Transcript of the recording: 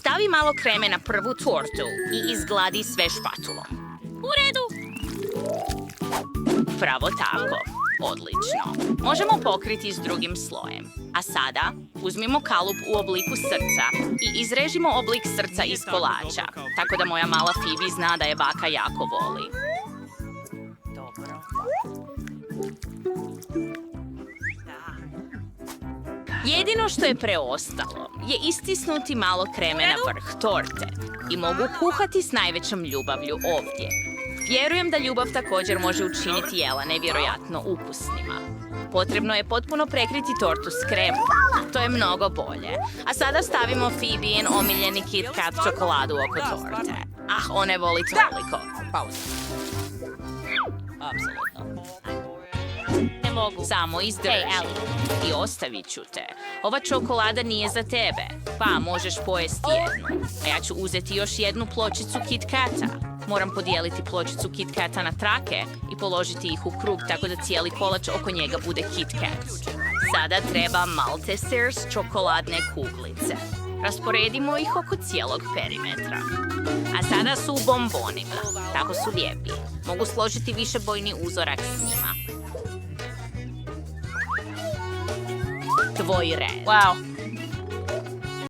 Stavi malo kreme na prvu tortu i izgladi sve špatulom. U redu. Pravo tako. Odlično. Možemo pokriti s drugim slojem. A sada uzmimo kalup u obliku srca i izrežimo oblik srca iz kolača, tako da moja mala Phoebe zna da je baka jako voli. Jedino što je preostalo je istisnuti malo kreme na vrh torte i mogu kuhati s najvećom ljubavlju ovdje. Vjerujem da ljubav također može učiniti jela nevjerojatno ukusnima. Potrebno je potpuno prekriti tortu s kremom. To je mnogo bolje. A sada stavimo Phoebein omiljeni Kit Kat čokoladu oko torte. Ah, one voli toliko. Ne mogu. Samo izdrži. I ostavit ću te. Ova čokolada nije za tebe. Pa, možeš pojesti jednu. A ja ću uzeti još jednu pločicu Kit Kata. Moram podijeliti pločicu Kit Kata na trake i položiti ih u krug tako da cijeli kolač oko njega bude Kit Kat. Sada treba Maltesers čokoladne kuglice. Rasporedimo ih oko cijelog perimetra. A sada su u bombonima. Tako su lijepi. Mogu složiti višebojni uzorak s njima. Tvoj red. Wow.